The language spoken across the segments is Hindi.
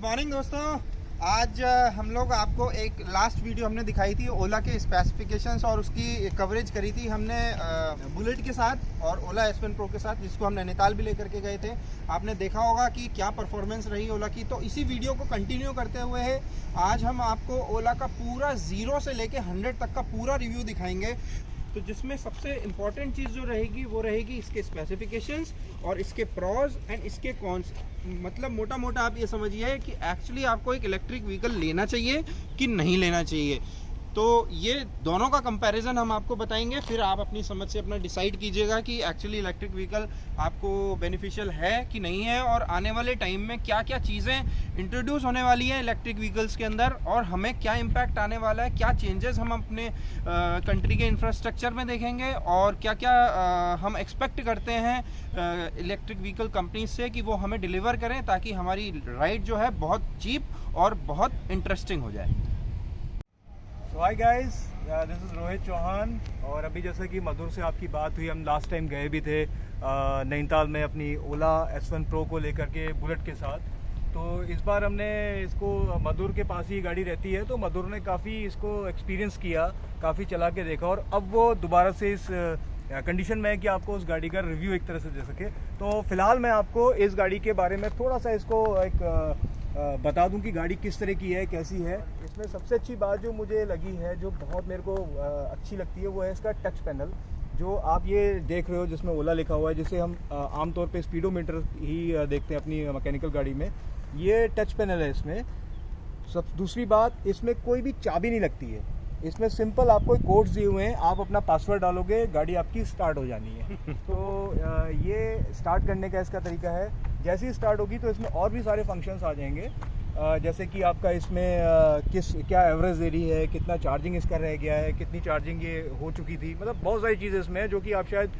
मॉर्निंग दोस्तों। आज हम लोग आपको एक लास्ट वीडियो हमने दिखाई थी ओला के स्पेसिफिकेशंस और उसकी कवरेज करी थी हमने बुलेट के साथ और ओला S1 प्रो के साथ, जिसको हम नैनीताल भी लेकर के गए थे। आपने देखा होगा कि क्या परफॉर्मेंस रही ओला की। तो इसी वीडियो को कंटिन्यू करते हुए है आज हम आपको ओला का पूरा 0 से लेके 100 तक का पूरा रिव्यू दिखाएंगे। तो जिसमें सबसे इम्पॉर्टेंट चीज़ जो रहेगी वो रहेगी इसके स्पेसिफिकेशंस और इसके प्रॉज एंड इसके कॉन्स। मतलब मोटा मोटा आप ये समझिए कि एक्चुअली आपको एक इलेक्ट्रिक व्हीकल लेना चाहिए कि नहीं लेना चाहिए। तो ये दोनों का कंपैरिजन हम आपको बताएंगे, फिर आप अपनी समझ से अपना डिसाइड कीजिएगा कि एक्चुअली इलेक्ट्रिक व्हीकल आपको बेनिफिशियल है कि नहीं है, और आने वाले टाइम में क्या क्या चीज़ें इंट्रोड्यूस होने वाली हैं इलेक्ट्रिक व्हीकल्स के अंदर और हमें क्या इम्पैक्ट आने वाला है, क्या चेंजेस हम अपने कंट्री के इंफ्रास्ट्रक्चर में देखेंगे और क्या क्या हम एक्सपेक्ट करते हैं इलेक्ट्रिक व्हीकल कंपनीज से कि वो हमें डिलीवर करें, ताकि हमारी राइड जो है बहुत चीप और बहुत इंटरेस्टिंग हो जाए। Hi guys, this is Rohit Chauhan. और अभी जैसे कि मधुर से आपकी बात हुई, हम लास्ट टाइम गए भी थे नैनीताल में अपनी ओला S1 प्रो को लेकर के बुलेट के साथ। तो इस बार हमने इसको मधुर के पास ही गाड़ी रहती है, तो मधुर ने काफ़ी इसको एक्सपीरियंस किया, काफ़ी चला के देखा और अब वो दोबारा से इस कंडीशन में है कि आपको उस गाड़ी का रिव्यू एक तरह से दे सके। तो फिलहाल मैं आपको इस गाड़ी के बारे में थोड़ा सा इसको एक बता दूं कि गाड़ी किस तरह की है, कैसी है। इसमें सबसे अच्छी बात जो मुझे लगी है, जो बहुत मेरे को अच्छी लगती है, वो है इसका टच पैनल। जो आप ये देख रहे हो जिसमें ओला लिखा हुआ है, जिसे हम आमतौर पे स्पीडोमीटर ही देखते हैं अपनी मैकेनिकल गाड़ी में, ये टच पैनल है इसमें। सब दूसरी बात, इसमें कोई भी चाबी नहीं लगती है। इसमें सिंपल आपको कोड्स दिए हुए हैं, आप अपना पासवर्ड डालोगे, गाड़ी आपकी स्टार्ट हो जानी है। तो ये स्टार्ट करने का इसका तरीका है। जैसे ही स्टार्ट होगी तो इसमें और भी सारे फंक्शंस आ जाएंगे, जैसे कि आपका इसमें क्या एवरेज दे रही है, कितना चार्जिंग इसका रह गया है, कितनी चार्जिंग ये हो चुकी थी। मतलब बहुत सारी चीज़ें इसमें है जो कि आप शायद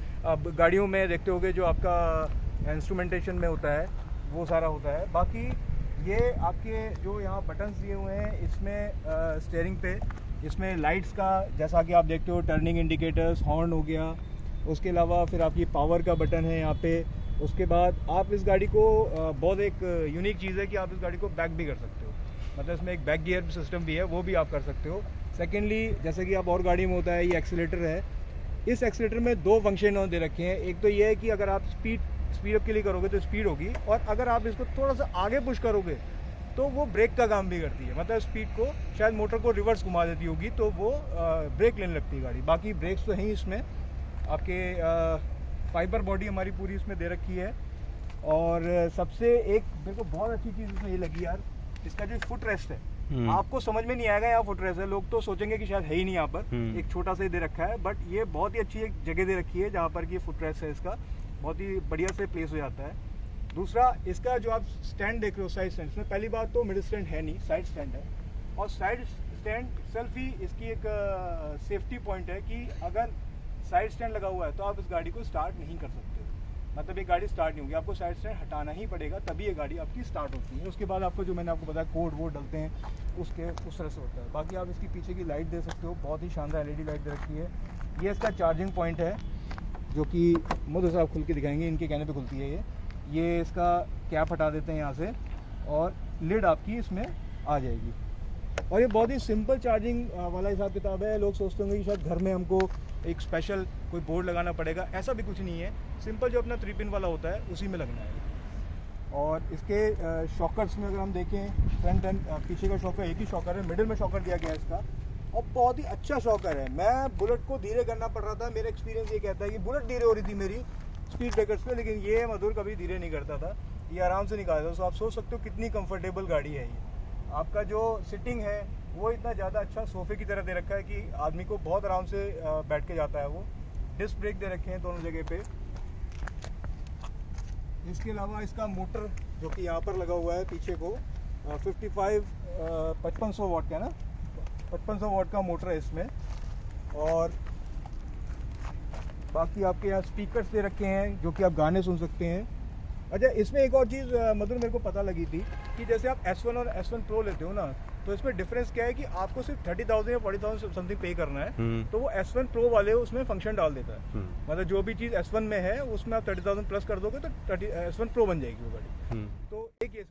गाड़ियों में देखते होगे, जो आपका इंस्ट्रूमेंटेशन में होता है वो सारा होता है। बाकी ये आपके जो यहाँ बटन्स दिए हुए हैं, इसमें स्टीयरिंग पे इसमें लाइट्स का, जैसा कि आप देखते हो, टर्निंग इंडिकेटर्स, हॉर्न हो गया। उसके अलावा फिर आपकी पावर का बटन है यहाँ पे। उसके बाद आप इस गाड़ी को बहुत एक यूनिक चीज़ है कि आप इस गाड़ी को बैक भी कर सकते हो। मतलब इसमें एक बैक गियर सिस्टम भी है, वो भी आप कर सकते हो। सेकेंडली, जैसे कि आप और गाड़ी में होता है, ये एक्सीलेटर है। इस एक्सीलेटर में दो फंक्शन दे रखे हैं। एक तो ये है कि अगर आप स्पीड अप के लिए करोगे तो स्पीड होगी, और अगर आप इसको थोड़ा सा आगे पुश करोगे तो वो ब्रेक का काम भी करती है। मतलब स्पीड को, शायद मोटर को रिवर्स घुमा देती होगी, तो वो ब्रेक लेने लगती है गाड़ी। बाकी ब्रेक्स तो हैं इसमें आपके, फाइबर बॉडी हमारी पूरी इसमें दे रखी है। और सबसे एक मेरे को बहुत अच्छी चीज़ इसमें ये लगी यार, इसका जो फुट रेस्ट है। आपको समझ में नहीं आएगा यहाँ फुट रेस्ट है, लोग तो सोचेंगे कि शायद है ही नहीं यहाँ पर, एक छोटा सा ही दे रखा है, बट ये बहुत ही अच्छी एक जगह दे रखी है जहाँ पर कि फुट रेस्ट है इसका, बहुत ही बढ़िया से प्लेस हो जाता है। दूसरा, इसका जो आप स्टैंड देख रहे हो, साइड स्टैंड, इसमें पहली बात तो मिडिल स्टैंड है नहीं, साइड स्टैंड है। और साइड स्टैंड सेल्फ ही इसकी एक सेफ्टी पॉइंट है कि अगर साइड स्टैंड लगा हुआ है तो आप इस गाड़ी को स्टार्ट नहीं कर सकते। मतलब ये गाड़ी स्टार्ट नहीं होगी, आपको साइड स्टैंड हटाना ही पड़ेगा, तभी ये गाड़ी आपकी स्टार्ट होती है। उसके बाद आपको, जो मैंने आपको बताया, कोड वो डलते हैं, उसके उस तरह से होता है। बाकी आप इसकी पीछे की लाइट दे सकते हो, बहुत ही शानदार LED लाइट दे रखी है। ये इसका चार्जिंग पॉइंट है, जो कि मुझे साहब खुल के दिखाएंगे, इनके कहने पे खुलती है ये इसका कैप हटा देते हैं यहाँ से, और लिड आपकी इसमें आ जाएगी। और ये बहुत ही सिंपल चार्जिंग वाला हिसाब किताब है। लोग सोचते होंगे कि शायद घर में हमको एक स्पेशल कोई बोर्ड लगाना पड़ेगा, ऐसा भी कुछ नहीं है। सिंपल जो अपना 3 पिन वाला होता है उसी में लगना है। और इसके शॉकर्स में अगर हम देखें, फ्रंट एंड पीछे का शॉकर एक ही शॉकर है, मिडिल में शॉकर दिया गया है इसका, और बहुत ही अच्छा शॉकर है। मैं बुलेट को धीरे करना पड़ रहा था, मेरा एक्सपीरियंस ये कहता है कि बुलेट धीरे हो रही थी मेरी स्पीड ब्रेकर्स पे, लेकिन ये मधुर कभी धीरे नहीं करता था, ये आराम से निकालता था। तो आप सोच सकते हो कितनी कंफर्टेबल गाड़ी है ये। आपका जो सिटिंग है वो इतना ज़्यादा अच्छा सोफे की तरह दे रखा है कि आदमी को बहुत आराम से बैठ के जाता है वो। डिस्क ब्रेक दे रखे हैं दोनों जगह पे। इसके अलावा इसका मोटर जो कि यहाँ पर लगा हुआ है पीछे को, 5500 वाट का ना, 5500 वाट का मोटर है इसमें। और बाकी आपके यहाँ स्पीकर्स दे रखे हैं जो कि आप गाने सुन सकते हैं। अच्छा, इसमें एक और चीज़ मधुर मेरे को पता लगी थी कि जैसे आप S1 और S1 प्रो लेते हो ना, तो इसमें डिफरेंस क्या है कि आपको सिर्फ 30,000 या 40,000 समथिंग पे करना है, तो वो S1 प्रो वाले उसमें फंक्शन डाल देता है। मतलब जो भी चीज़ S1 में है उसमें आप 30,000 प्लस कर दोगे तो S1 प्रो बन जाएगी वो गाड़ी। तो एक ये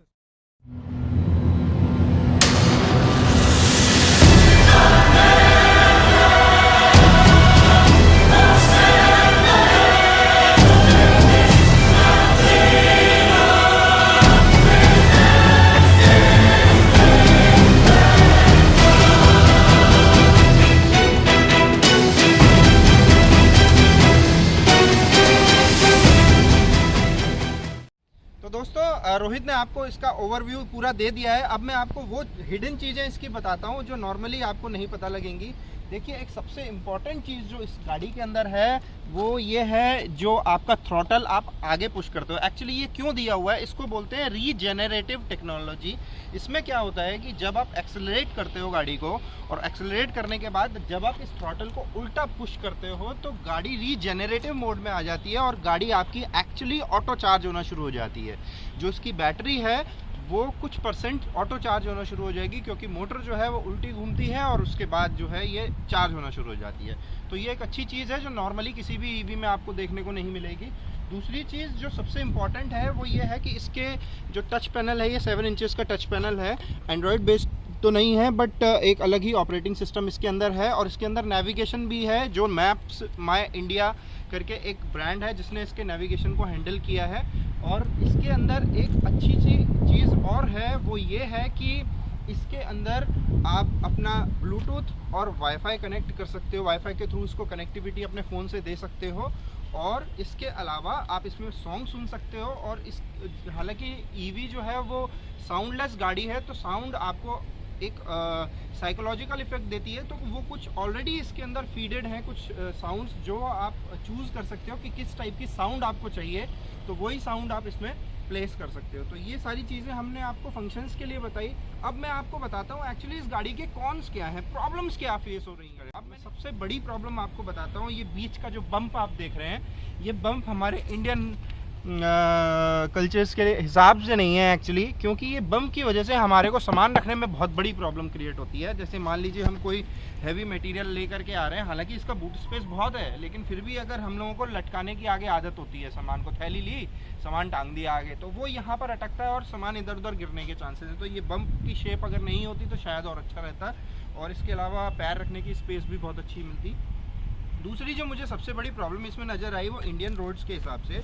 तो दोस्तों रोहित ने आपको इसका ओवरव्यू पूरा दे दिया है। अब मैं आपको वो हिडन चीज़ें इसकी बताता हूँ जो नॉर्मली आपको नहीं पता लगेंगी। देखिए, एक सबसे इम्पॉर्टेंट चीज़ जो इस गाड़ी के अंदर है वो ये है, जो आपका थ्रॉटल आप आगे पुश करते हो। एक्चुअली ये क्यों दिया हुआ है, इसको बोलते हैं रीजेनरेटिव टेक्नोलॉजी। इसमें क्या होता है कि जब आप एक्सेलरेट करते हो गाड़ी को, और एक्सेलरेट करने के बाद जब आप इस थ्रॉटल को उल्टा पुश करते हो तो गाड़ी रीजेनरेटिव मोड में आ जाती है और गाड़ी आपकी एक्चुअली ऑटो चार्ज होना शुरू हो जाती है। जो इसकी बैटरी है वो कुछ परसेंट ऑटो चार्ज होना शुरू हो जाएगी, क्योंकि मोटर जो है वो उल्टी घूमती है और उसके बाद जो है ये चार्ज होना शुरू हो जाती है। तो ये एक अच्छी चीज़ है जो नॉर्मली किसी भी ईवी में आपको देखने को नहीं मिलेगी। दूसरी चीज़ जो सबसे इम्पॉर्टेंट है वो ये है कि इसके जो टच पैनल है, ये 7 इंचेस का टच पैनल है। एंड्रॉयड बेस्ड तो नहीं है, बट एक अलग ही ऑपरेटिंग सिस्टम इसके अंदर है। और इसके अंदर नेविगेशन भी है, जो मैप्स माय इंडिया करके एक ब्रांड है जिसने इसके नेविगेशन को हैंडल किया है। और इसके अंदर एक अच्छी चीज़ और है, वो ये है कि इसके अंदर आप अपना ब्लूटूथ और वाईफाई कनेक्ट कर सकते हो। वाईफाई के थ्रू इसको कनेक्टिविटी अपने फ़ोन से दे सकते हो। और इसके अलावा आप इसमें सॉन्ग सुन सकते हो। और इस हालांकि ईवी जो है वो साउंडलेस गाड़ी है, तो साउंड आपको एक साइकोलॉजिकल इफेक्ट देती है। तो वो कुछ ऑलरेडी इसके अंदर फीडेड हैं कुछ साउंड्स, जो आप चूज़ कर सकते हो कि किस टाइप की साउंड आपको चाहिए, तो वही साउंड आप इसमें प्लेस कर सकते हो। तो ये सारी चीज़ें हमने आपको फंक्शंस के लिए बताई। अब मैं आपको बताता हूँ एक्चुअली इस गाड़ी के कॉन्स क्या हैं, प्रॉब्लम्स क्या फेस हो रही हैं। अब मैं सबसे बड़ी प्रॉब्लम आपको बताता हूँ। ये बीच का जो बम्प आप देख रहे हैं, ये बम्प हमारे इंडियन कल्चर्स के हिसाब से नहीं है एक्चुअली, क्योंकि ये बम्प की वजह से हमारे को सामान रखने में बहुत बड़ी प्रॉब्लम क्रिएट होती है। जैसे मान लीजिए हम कोई हैवी मटेरियल लेकर के आ रहे हैं, हालांकि इसका बूट स्पेस बहुत है, लेकिन फिर भी अगर हम लोगों को लटकाने की आगे आदत होती है, सामान को थैली ली, सामान टांग दिया आगे, तो वो यहाँ पर अटकता है और सामान इधर उधर गिरने के चांसेस हैं। तो ये बम्प की शेप अगर नहीं होती तो शायद और अच्छा रहता। और इसके अलावा पैर रखने की स्पेस भी बहुत अच्छी मिलती। दूसरी जो मुझे सबसे बड़ी प्रॉब्लम इसमें नज़र आई वो इंडियन रोड्स के हिसाब से,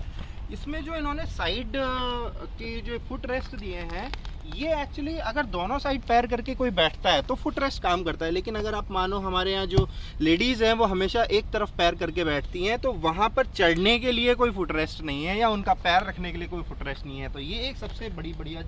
इसमें जो इन्होंने साइड के जो फुट रेस्ट दिए हैं, ये एक्चुअली अगर दोनों साइड पैर करके कोई बैठता है तो फुट रेस्ट काम करता है। लेकिन अगर आप मानो हमारे यहाँ जो लेडीज़ हैं वो हमेशा एक तरफ पैर करके बैठती हैं, तो वहाँ पर चढ़ने के लिए कोई फुट रेस्ट नहीं है या उनका पैर रखने के लिए कोई फुट रेस्ट नहीं है। तो ये एक सबसे बढ़िया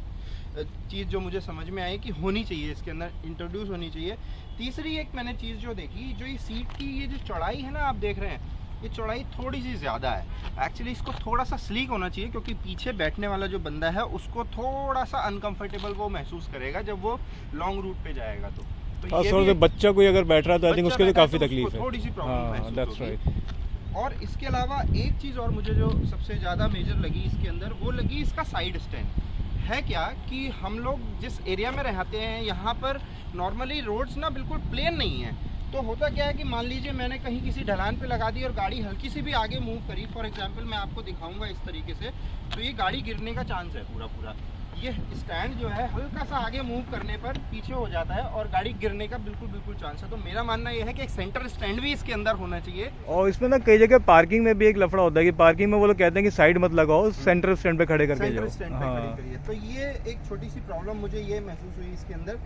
चीज़ जो मुझे समझ में आई कि होनी चाहिए, इसके अंदर इंट्रोड्यूस होनी चाहिए। तीसरी एक मैंने चीज़ जो देखी, जो ये सीट की ये जो चौड़ाई है ना, आप देख रहे हैं, ये चौड़ाई थोड़ी सी ज़्यादा है। एक्चुअली इसको थोड़ा सा स्लीक होना चाहिए, क्योंकि पीछे बैठने वाला जो बंदा है उसको थोड़ा सा अनकंफर्टेबल वो महसूस करेगा जब वो लॉन्ग रूट पे जाएगा। तो ये भी बच्चा कोई अगर बैठ रहा है तो आई थिंक उसके लिए काफ़ी तकलीफ है, थोड़ी सी प्रॉब्लम दैट्स राइट। और इसके अलावा एक चीज़ और मुझे जो सबसे ज़्यादा मेजर लगी इसके अंदर, वो लगी इसका साइड स्टैंड। है क्या कि हम लोग जिस एरिया में रहते हैं यहाँ पर नॉर्मली रोड्स ना बिल्कुल प्लेन नहीं है। तो होता क्या है कि मान लीजिए मैंने कहीं किसी ढलान पे लगा दी और गाड़ी हल्की सी भी आगे मूव करी, फॉर एग्जांपल मैं आपको दिखाऊंगा इस तरीके से, तो ये गाड़ी गिरने का चांस है पूरा। ये स्टैंड जो है हल्का सा आगे मूव करने पर पीछे हो जाता है और गाड़ी गिरने का बिल्कुल चांस है। तो मेरा मानना यह है कि एक सेंटर स्टैंड भी इसके अंदर होना चाहिए। और इसमें ना कई जगह पार्किंग में भी एक लफड़ा होता है कि पार्किंग में वो लोग कहते हैं कि साइड मत लगाओ, सेंटर स्टैंड पे खड़े करके जाओ। स्टैंड पे खड़ी करिए। तो ये एक छोटी सी प्रॉब्लम मुझे ये महसूस हुई इसके अंदर।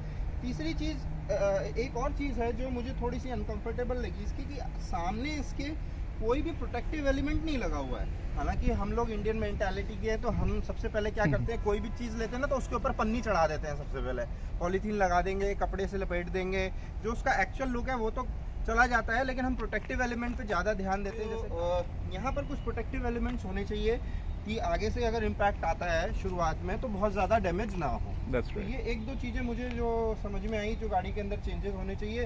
तीसरी चीज़, एक और चीज़ है जो मुझे थोड़ी सी अनकंफर्टेबल लगी इसकी, कि सामने इसके कोई भी प्रोटेक्टिव एलिमेंट नहीं लगा हुआ है। हालांकि हम लोग इंडियन मेंटालिटी के हैं, तो हम सबसे पहले क्या करते हैं, कोई भी चीज़ लेते हैं ना तो उसके ऊपर पन्नी चढ़ा देते हैं। सबसे पहले पॉलीथीन लगा देंगे, कपड़े से लपेट देंगे, जो उसका एक्चुअल लुक है वो तो चला जाता है, लेकिन हम प्रोटेक्टिव एलिमेंट पे ज़्यादा ध्यान देते हैं। जैसे यहाँ पर कुछ प्रोटेक्टिव एलिमेंट्स होने चाहिए कि आगे से अगर इम्पैक्ट आता है शुरुआत में तो बहुत ज़्यादा डैमेज ना हो। तो ये एक दो चीज़ें मुझे जो समझ में आई जो गाड़ी के अंदर चेंजेस होने चाहिए,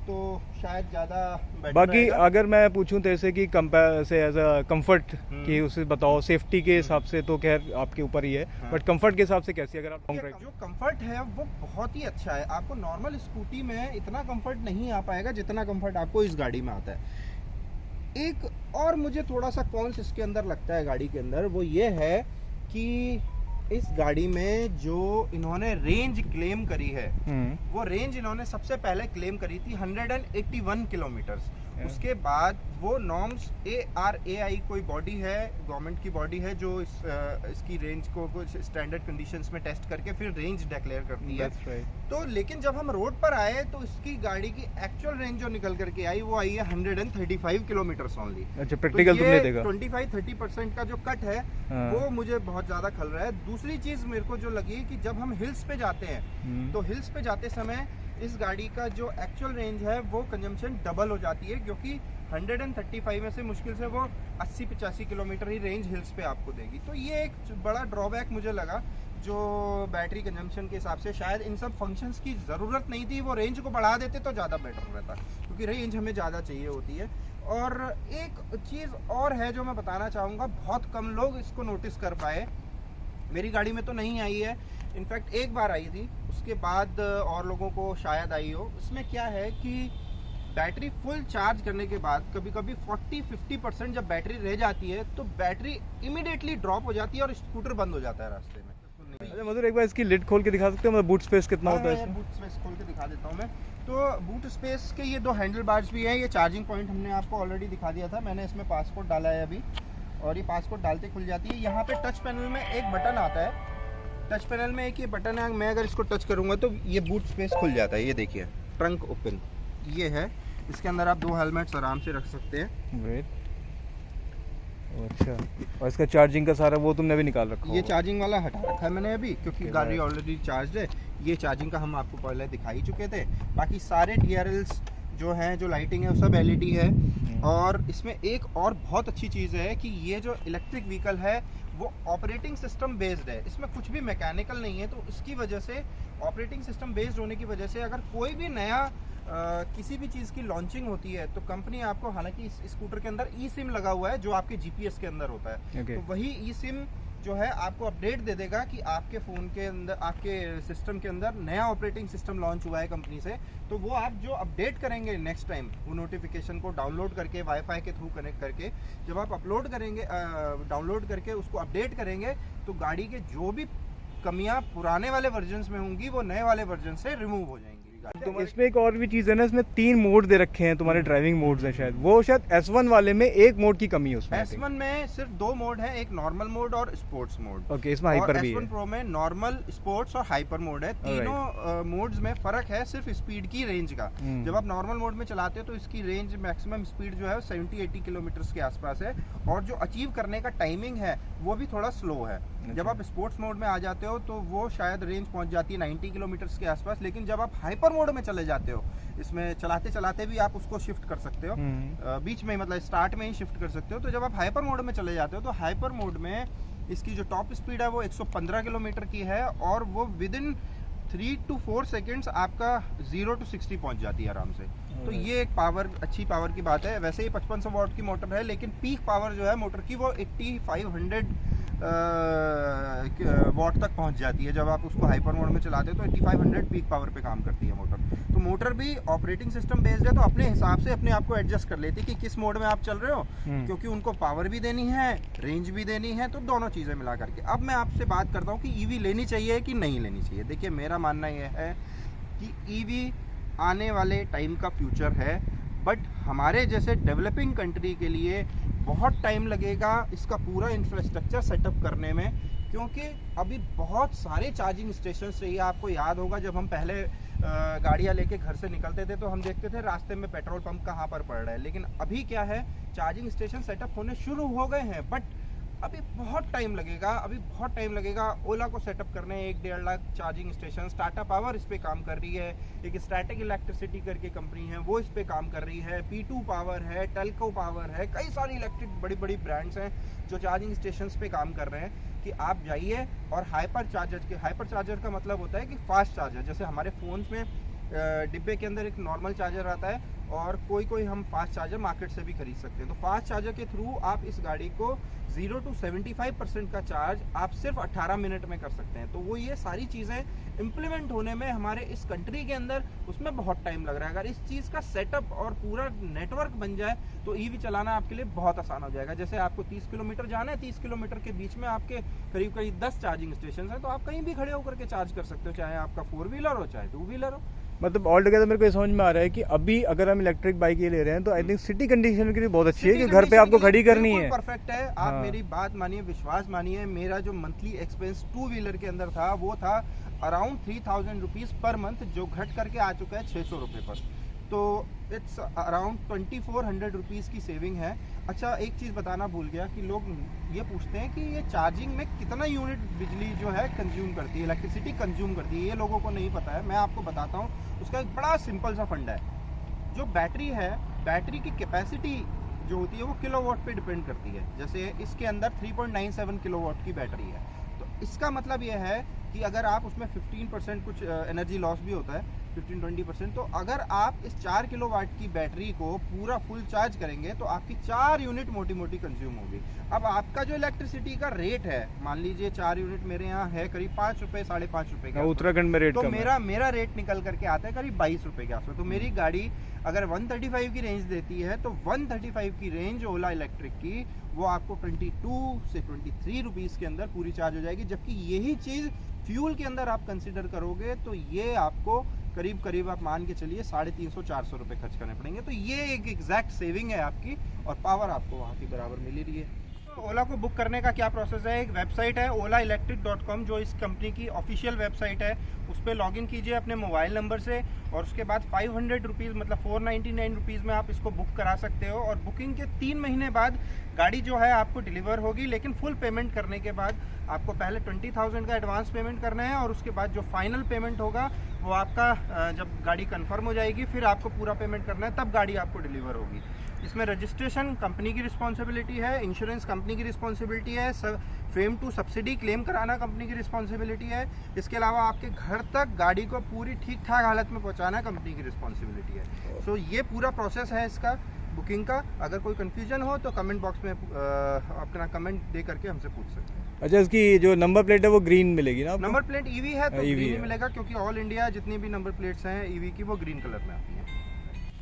तो शायद ज़्यादा बेटर बाकी रहेगा। अगर मैं पूछूं तो ऐसे कि कंपेयर से एज अ कंफर्ट कि उसे बताओ, सेफ्टी के हिसाब से तो खैर आपके ऊपर ही है, बट कंफर्ट के हिसाब से कैसी, अगर आप लॉन्ग ड्राइव। जो कंफर्ट है वो बहुत ही अच्छा है। आपको नॉर्मल स्कूटी में इतना कंफर्ट नहीं आ पाएगा जितना कंफर्ट आपको इस गाड़ी में आता है। एक और मुझे थोड़ा सा कॉन्स इसके अंदर लगता है गाड़ी के अंदर, वो ये है कि इस गाड़ी में जो इन्होंने रेंज क्लेम करी है, वो रेंज इन्होंने सबसे पहले क्लेम करी थी 181 किलोमीटर्स, उसके बाद वो नॉर्म्स ARAI कोई बॉडी है, गवर्नमेंट की बॉडी है, जो इसकी रेंज को कुछ स्टैंडर्ड कंडीशंस में टेस्ट करके फिर रेंज डिक्लेयर करती है। तो लेकिन जब हम रोड पर आए तो इसकी गाड़ी की एक्चुअल रेंज जो निकल करके आई वो आई है 135 किलोमीटर ओनली। अच्छा, प्रैक्टिकल तुमने देखा? 25-30% का जो कट है वो मुझे बहुत ज़्यादा खल रहा है। दूसरी चीज़ मेरे को जो लगी कि जब हम हिल्स पे जाते हैं तो हिल्स पे जाते समय इस गाड़ी का जो एक्चुअल रेंज है वो कंजम्पशन डबल हो जाती है, क्योंकि 135 में से मुश्किल से वो 80-85 किलोमीटर ही रेंज हिल्स पे आपको देगी। तो ये एक बड़ा ड्रॉबैक मुझे लगा, जो बैटरी कंजम्पशन के हिसाब से शायद इन सब फंक्शंस की ज़रूरत नहीं थी। वो रेंज को बढ़ा देते तो ज़्यादा बेटर रहता, क्योंकि रेंज हमें ज़्यादा चाहिए होती है। और एक चीज़ और है जो मैं बताना चाहूँगा, बहुत कम लोग इसको नोटिस कर पाए। मेरी गाड़ी में तो नहीं आई है, इनफैक्ट एक बार आई थी, उसके बाद और लोगों को शायद आई हो। उसमें क्या है कि बैटरी फुल चार्ज करने के बाद कभी कभी 40-50% जब बैटरी रह जाती है तो बैटरी इमीडिएटली ड्रॉप हो जाती है और स्कूटर बंद हो जाता है रास्ते में। अच्छा मधुर, एक बार इसकी लिड खोल के दिखा सकते हो, मतलब बूट स्पेस कितना होता है इसमें? बूट स्पेस खोल के दिखा देता हूँ मैं। तो बूट स्पेस के ये 2 हैंडल बार्स भी हैं। ये चार्जिंग पॉइंट हमने आपको ऑलरेडी दिखा दिया था, मैंने इसमें पासपोर्ट डाला है अभी, और ये पासपोर्ट डालते खुल जाती है। यहाँ पे टच पैनल में एक बटन आता है, टच पैनल में एक ये बटन है, मैं अगर इसको टच करूँगा तो ये बूट स्पेस खुल जाता है। ये देखिए, ट्रंक ओपन ये है, इसके अंदर आप 2 हेलमेट्स आराम से रख सकते हैं। ग्रेट। अच्छा, और इसका चार्जिंग का सारा वो तुमने भी निकाल रखा? ये चार्जिंग वाला हटा रखा है मैंने अभी, क्योंकि गाड़ी ऑलरेडी चार्ज है। ये चार्जिंग का हम आपको पहले दिखा ही चुके थे। बाकी सारे DRLs जो हैं, जो लाइटिंग है, वो सब LED है। और इसमें एक और बहुत अच्छी चीज़ है कि ये जो इलेक्ट्रिक व्हीकल है वो ऑपरेटिंग सिस्टम बेस्ड है, इसमें कुछ भी मैकेनिकल नहीं है। तो इसकी वजह से, ऑपरेटिंग सिस्टम बेस्ड होने की वजह से, अगर कोई भी नया किसी भी चीज़ की लॉन्चिंग होती है तो कंपनी आपको, हालांकि इस स्कूटर के अंदर eSIM लगा हुआ है जो आपके GPS के अंदर होता है, तो वही eSIM जो है आपको अपडेट दे देगा कि आपके फ़ोन के अंदर, आपके सिस्टम के अंदर नया ऑपरेटिंग सिस्टम लॉन्च हुआ है कंपनी से। तो वो आप जो अपडेट करेंगे नेक्स्ट टाइम, वो नोटिफिकेशन को डाउनलोड करके वाईफाई के थ्रू कनेक्ट करके जब आप अपलोड करेंगे, डाउनलोड करके उसको अपडेट करेंगे, तो गाड़ी के जो भी कमियां पुराने वाले वर्जन्स में होंगी वो नए वाले वर्जन से रिमूव हो जाएंगी। तो इसमें एक और भी चीज़ है ना, इसमें 3 मोड दे रखे हैं तुम्हारे, ड्राइविंग मोड्स हैं शायद। वो शायद S1 वाले में एक मोड की कमी है उसमें। S1 में सिर्फ 2 मोड है, एक नॉर्मल मोड और स्पोर्ट्स मोड। ओके, इसमें हाइपर भी है। S1 Pro में नॉर्मल, स्पोर्ट्स और हाइपर मोड है। तीनों मोड्स में फर्क है सिर्फ स्पीड की, रेंज का। जब आप नॉर्मल मोड में चलाते हो तो इसकी रेंज, मैक्सिमम स्पीड जो है 70-80 किलोमीटर के आसपास है, और जो अचीव करने का टाइमिंग है वो भी थोड़ा स्लो है। जब आप स्पोर्ट्स मोड में आ जाते हो तो वो शायद रेंज पहुंच जाती है 90 किलोमीटर के आसपास, लेकिन जब आप हाइपर मोड में चले जाते हो, इसमें चलाते चलाते भी आप उसको शिफ्ट कर सकते हो, बीच में, मतलब स्टार्ट में ही शिफ्ट कर सकते हो। तो जब आप हाइपर मोड में चले जाते हो तो हाइपर मोड में इसकी जो टॉप स्पीड है वो 115 किलोमीटर की है, और वो विद इन 3 to 4 सेकेंड्स आपका 0 to 60 पहुंच जाती है आराम से। तो ये एक पावर, अच्छी पावर की बात है। वैसे ही 5500 वॉट की मोटर है, लेकिन पीक पावर जो है मोटर की वो 8500 वॉट तक पहुंच जाती है। जब आप उसको हाइपर मोड में चलाते हो तो 8500 पीक पावर पे काम करती है मोटर। तो मोटर भी ऑपरेटिंग सिस्टम बेस्ड है, तो अपने हिसाब से अपने आप को एडजस्ट कर लेती है कि किस मोड में आप चल रहे हो, क्योंकि उनको पावर भी देनी है, रेंज भी देनी है, तो दोनों चीज़ें मिला करके। अब मैं आपसे बात करता हूँ कि ईवी लेनी चाहिए कि नहीं लेनी चाहिए। देखिए, मेरा मानना यह है कि ईवी आने वाले टाइम का फ्यूचर है, बट हमारे जैसे डेवलपिंग कंट्री के लिए बहुत टाइम लगेगा इसका पूरा इंफ्रास्ट्रक्चर सेटअप करने में, क्योंकि अभी बहुत सारे चार्जिंग स्टेशन रही है। आपको याद होगा जब हम पहले गाड़ियाँ लेके घर से निकलते थे तो हम देखते थे रास्ते में पेट्रोल पंप कहाँ पर पड़ रहा है, लेकिन अभी क्या है, चार्जिंग स्टेशन सेटअप होने शुरू हो गए हैं, बट अभी बहुत टाइम लगेगा। ओला को सेटअप करने 1-1.5 lakh charging station. Tata power इस पे काम कर रही है, एक स्टैटिक इलेक्ट्रिसिटी करके कंपनी है वो इस पे काम कर रही है, P2 पावर है, टेल्को पावर है, कई सारी इलेक्ट्रिक बड़ी बड़ी ब्रांड्स हैं जो चार्जिंग स्टेशन पे काम कर रहे हैं कि आप जाइए और हाइपर चार्जर का मतलब होता है कि फास्ट चार्जर। जैसे हमारे फ़ोन्स में डिब्बे के अंदर एक नॉर्मल चार्जर आता है और कोई हम फास्ट चार्जर मार्केट से भी खरीद सकते हैं। तो फास्ट चार्जर के थ्रू आप इस गाड़ी को 0 to 75% का चार्ज आप सिर्फ 18 मिनट में कर सकते हैं। तो वो ये सारी चीज़ें इम्प्लीमेंट होने में हमारे इस कंट्री के अंदर उसमें बहुत टाइम लग रहा है। अगर इस चीज़ का सेटअप और पूरा नेटवर्क बन जाए तो ईवी चलाना आपके लिए बहुत आसान हो जाएगा। जैसे आपको 30 किलोमीटर जाना है, 30 किलोमीटर के बीच में आपके करीब 10 चार्जिंग स्टेशन हैं, तो आप कहीं भी खड़े होकर के चार्ज कर सकते हो, चाहे आपका 4 व्हीलर हो चाहे 2 व्हीलर हो। मतलब ऑल टुगेदर मेरे को ये समझ में आ रहा है कि अभी अगर हम इलेक्ट्रिक बाइक ये ले रहे हैं तो आई थिंक सिटी कंडीशन के लिए बहुत अच्छी है कि घर पे आपको खड़ी करनी है। परफेक्ट है। आप मेरी बात मानिए, विश्वास मानिए, मेरा जो मंथली एक्सपेंस टू व्हीलर के अंदर था वो था अराउंड 3000 रुपीज़ पर मंथ, जो घट करके आ चुका है 600 रुपये पर। तो इट्स अराउंड 2400 रुपीज़ की सेविंग है। अच्छा, एक चीज़ बताना भूल गया कि लोग ये पूछते हैं कि ये चार्जिंग में कितना यूनिट बिजली जो है कंज्यूम करती है, इलेक्ट्रिसिटी कंज्यूम करती है, ये लोगों को नहीं पता है। मैं आपको बताता हूँ, उसका एक बड़ा सिंपल सा फंडा है। जो बैटरी है, बैटरी की कैपेसिटी जो होती है वो किलोवाट पे डिपेंड करती है। जैसे इसके अंदर 3.97 किलोवाट की बैटरी है, तो इसका मतलब ये है कि अगर आप उसमें 15% कुछ एनर्जी लॉस भी होता है, 15-20%, तो अगर आप इस 4 किलोवाट की बैटरी को पूरा फुल चार्ज करेंगे तो आपकी 4 यूनिट मोटी मोटी कंज्यूम होगी। अब आपका जो इलेक्ट्रिसिटी का रेट है, मान लीजिए 4 यूनिट मेरे यहाँ है करीब 5 रुपये 5.5 रुपये का, उत्तराखंड में रेट तो कम मेरा रेट निकल करके आता है करीब 22 रुपये के आसपास। तो मेरी गाड़ी अगर 135 की रेंज देती है तो 135 की रेंज ओला इलेक्ट्रिक की वो आपको 22 से 23 रुपीज़ के अंदर पूरी चार्ज हो जाएगी। जबकि यही चीज़ फ्यूल के अंदर आप कंसिडर करोगे तो ये आपको करीब आप मान के चलिए 350-400 रुपये खर्च करने पड़ेंगे। तो ये एक एग्जैक्ट सेविंग है आपकी, और पावर आपको वहाँ की बराबर मिल ही रही है। तो ओला को बुक करने का क्या प्रोसेस है? एक वेबसाइट है olaelectric.com, जो इस कंपनी की ऑफिशियल वेबसाइट है। उस पर लॉगिन कीजिए अपने मोबाइल नंबर से, और उसके बाद 500 रुपीज़ मतलब 499 रुपीज़ में आप इसको बुक करा सकते हो। और बुकिंग के 3 महीने बाद गाड़ी जो है आपको डिलीवर होगी, लेकिन फुल पेमेंट करने के बाद आपको पहले 20,000 का एडवांस पेमेंट करना है, और उसके बाद जो फाइनल पेमेंट होगा वो आपका जब गाड़ी कंफर्म हो जाएगी फिर आपको पूरा पेमेंट करना है, तब गाड़ी आपको डिलीवर होगी। इसमें रजिस्ट्रेशन कंपनी की रिस्पॉन्सिबिलिटी है, इंश्योरेंस कंपनी की रिस्पॉन्सिबिलिटी है, फेम टू सब्सिडी क्लेम कराना कंपनी की रिस्पॉन्सिबिलिटी है। इसके अलावा आपके घर तक गाड़ी को पूरी ठीक ठाक हालत में पहुंचाना कंपनी की रिस्पॉन्सिबिलिटी है। सो ये पूरा प्रोसेस है इसका बुकिंग का। अगर कोई कंफ्यूजन हो तो कमेंट बॉक्स में अपना कमेंट दे करके हमसे पूछ सकते हैं। अच्छा, इसकी जो नंबर प्लेट है वो ग्रीन मिलेगी ना? नंबर प्लेट ईवी है तो EV ग्रीन ही है। मिलेगा, क्योंकि ऑल इंडिया जितनी भी नंबर प्लेट्स हैं ईवी की वो ग्रीन कलर में आती हैं।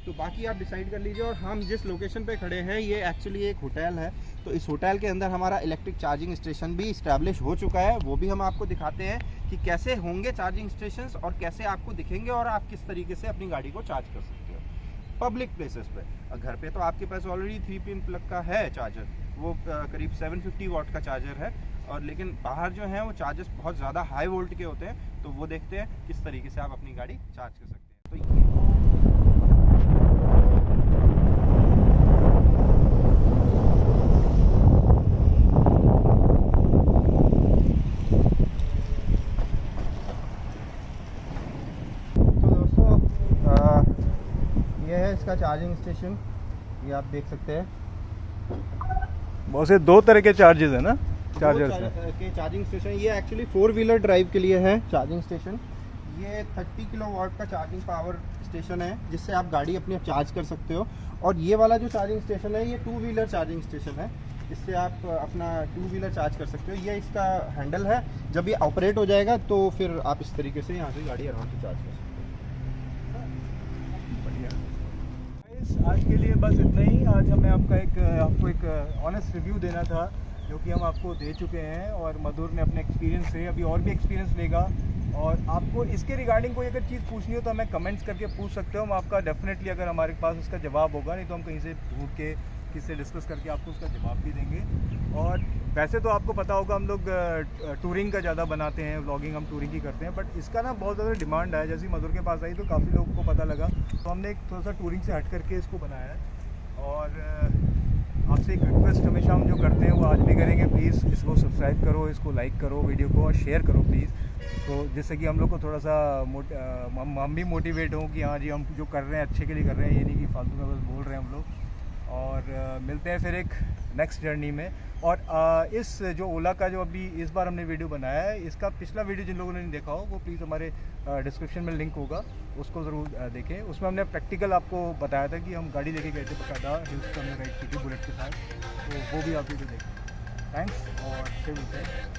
तो बाकी आप डिसाइड कर लीजिए। और हम जिस लोकेशन पे खड़े हैं ये एक्चुअली एक होटल है, तो इस होटल के अंदर हमारा इलेक्ट्रिक चार्जिंग स्टेशन भी इस्टेब्लिश हो चुका है। वो भी हम आपको दिखाते हैं कि कैसे होंगे चार्जिंग स्टेशंस और कैसे आपको दिखेंगे, और आप किस तरीके से अपनी गाड़ी को चार्ज कर सकते हो पब्लिक प्लेसेस पे। घर पे तो आपके पास ऑलरेडी 3 पिन प्लग का है चार्जर, वो करीब 750 वाट का चार्जर है, और लेकिन बाहर जो है वो चार्जर्स बहुत ज़्यादा हाई वोल्ट के होते हैं। तो वो देखते हैं किस तरीके से आप अपनी गाड़ी चार्ज कर सकते हैं। तो ये है इसका चार्जिंग स्टेशन, ये आप देख सकते हैं। बहुत से 2 तरह के चार्जेस है ना, चार्जर्स के चार्जिंग स्टेशन। ये एक्चुअली 4 व्हीलर ड्राइव के लिए है चार्जिंग स्टेशन। ये 30 किलोवाट का चार्जिंग पावर स्टेशन है, जिससे आप गाड़ी अपनी चार्ज कर सकते हो। और ये वाला जो चार्जिंग स्टेशन है ये 2 व्हीलर चार्जिंग स्टेशन है, इससे आप अपना 2 व्हीलर चार्ज कर सकते हो। ये इसका हैंडल है, जब ये ऑपरेट हो जाएगा तो फिर आप इस तरीके से यहाँ से गाड़ी आराम से चार्ज कर सकते हो। आज के लिए बस इतना ही। आज हमें आपको एक ऑनेस्ट रिव्यू देना था, जो कि हम आपको दे चुके हैं, और मधुर ने अपने एक्सपीरियंस से अभी और भी एक्सपीरियंस लेगा। और आपको इसके रिगार्डिंग कोई अगर चीज़ पूछनी हो तो हमें कमेंट्स करके पूछ सकते हो, हम आपका डेफिनेटली, अगर हमारे पास उसका जवाब होगा, नहीं तो हम कहीं से ढूंढ के किससे डिस्कस करके आपको उसका जवाब भी देंगे। और वैसे तो आपको पता होगा हम लोग टूरिंग का ज़्यादा बनाते हैं, व्लॉगिंग हम टूरिंग की करते हैं, बट इसका ना बहुत ज़्यादा डिमांड है। जैसे मधुर के पास आई तो काफ़ी लोगों को पता लगा, तो हमने एक थोड़ा सा टूरिंग से हट करके इसको बनाया है। और आपसे एक रिक्वेस्ट हमेशा हम जो करते हैं वो आज भी करेंगे, प्लीज़ इसको सब्सक्राइब करो, इसको लाइक करो, वीडियो को और शेयर करो प्लीज़, तो जिससे कि हम लोग को थोड़ा सा हम भी मोटिवेट हों कि हाँ जी हम जो कर रहे हैं अच्छे के लिए कर रहे हैं, ये नहीं कि फालतू में बस बोल रहे हैं हम लोग। और मिलते हैं फिर एक नेक्स्ट जर्नी में। और इस जो ओला का जो अभी इस बार हमने वीडियो बनाया है, इसका पिछला वीडियो जिन लोगों ने नहीं देखा हो वो प्लीज़ हमारे डिस्क्रिप्शन में लिंक होगा, उसको ज़रूर देखें। उसमें हमने प्रैक्टिकल आपको बताया था कि हम गाड़ी लेके गए थे बकायदा हिल्स पर हमने राइड की थी बुलेट के साथ, तो वो भी आप वीडियो देखें। थैंक्स और फिर मिलते हैं।